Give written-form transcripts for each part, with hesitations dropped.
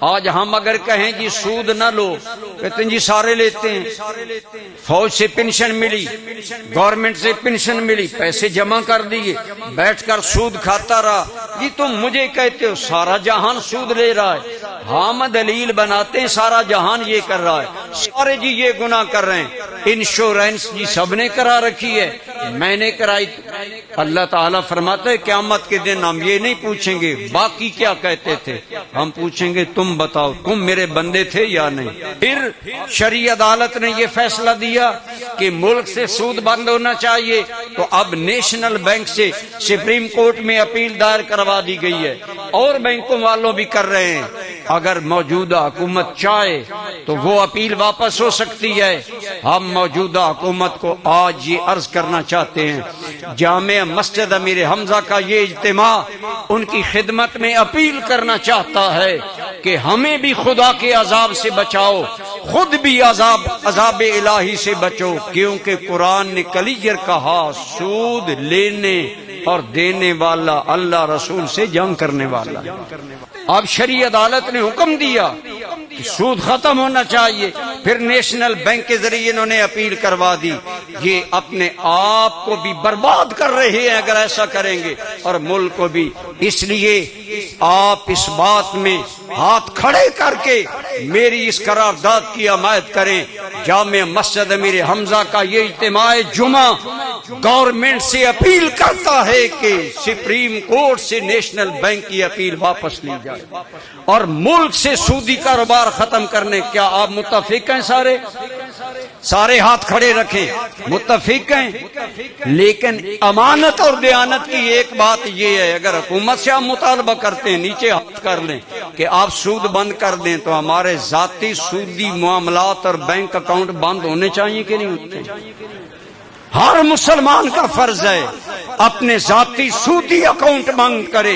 آج ہم اگر کہیں جی سود نہ لو، کہتے ہیں جی سارے لیتے ہیں، فوج سے پینشن ملی، گورنمنٹ سے پینشن ملی، پیسے جمع کر دیے، بیٹھ کر سود کھاتا رہا۔ جی تم مجھے کہتے ہو سارا جہان سود لے رہا ہے، ہم دلیل بناتے ہیں سارا جہان یہ کر رہا ہے، سارے جی یہ گناہ کر رہے ہیں۔ انشورنس جی سب نے کرا رکھی ہے، میں نے کرائی۔ اللہ تعالیٰ فرماتا ہے قیامت کے دن ہم یہ نہیں پوچھیں گے باقی کیا کہتے تھے، ہم پوچھیں گے تم بتاؤ تم میرے بندے تھے یا نہیں۔ پھر شرعی عدالت نے یہ فیصلہ دیا کہ ملک سے سود بند ہونا چاہیے، تو اب نیشنل بینک سے سپریم کورٹ میں اپیل دائر کروا دی گئی ہے، اور بینکوں والوں بھی کر رہے ہیں۔ اگر موجودہ حکومت چاہے تو وہ اپیل واپس ہو سکتی ہے۔ ہم موجودہ حکومت کو آج یہ عرض کرنا چاہتے ہیں، جامع مسجد امیر حمزہ کا یہ اجتماع ان کی خدمت میں اپیل کرنا چاہتا ہے کہ ہمیں بھی خدا کے عذاب سے بچاؤ، خود بھی عذاب الہی سے بچو، کیونکہ قرآن نے کلیئر کہا سود لینے اور دینے والا اللہ رسول سے جنگ کرنے والا۔ اب شرعی عدالت نے حکم دیا کہ سود ختم ہونا چاہیے، پھر نیشنل بینک کے ذریعے انہوں نے اپیل کروا دی۔ یہ اپنے آپ کو بھی برباد کر رہے ہیں اگر ایسا کریں گے، اور ملک کو بھی۔ اس لیے آپ اس بات میں ہاتھ کھڑے کر کے میری اس قرارداد کی حمایت کریں۔ جامع مسجد امیر حمزہ کا یہ اجتماع جمعہ گورنمنٹ سے اپیل کرتا ہے کہ سپریم کورٹ سے نیشنل بینک کی اپیل واپس لی جائے اور ملک سے سودی کاروبار ختم کرنے۔ کیا آپ متفق ہیں؟ سارے ہاتھ کھڑے رکھیں، متفق ہیں؟ لیکن امانت اور دیانت کی ایک بات یہ ہے، اگر حکومت سے آپ مطالبہ کرتے ہیں نیچے ہاتھ کر لیں کہ آپ سود بند کر دیں، تو ہمارے ذاتی سودی معاملات اور بینک اکاؤنٹ بند ہونے چاہیے کہ نہیں ہوتے؟ ہر مسلمان کا فرض ہے اپنے ذاتی سودی اکاؤنٹ بند کرے،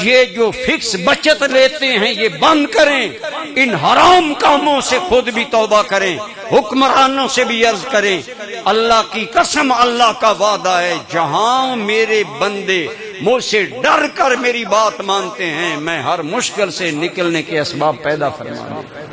یہ جو فکس بچت لیتے ہیں یہ بند کریں، ان حرام کاموں سے خود بھی توبہ کریں، حکمرانوں سے بھی عرض کریں۔ اللہ کی قسم، اللہ کا وعدہ ہے، جہاں میرے بندے مجھ سے ڈر کر میری بات مانتے ہیں، میں ہر مشکل سے نکلنے کے اسباب پیدا فرماؤں گا۔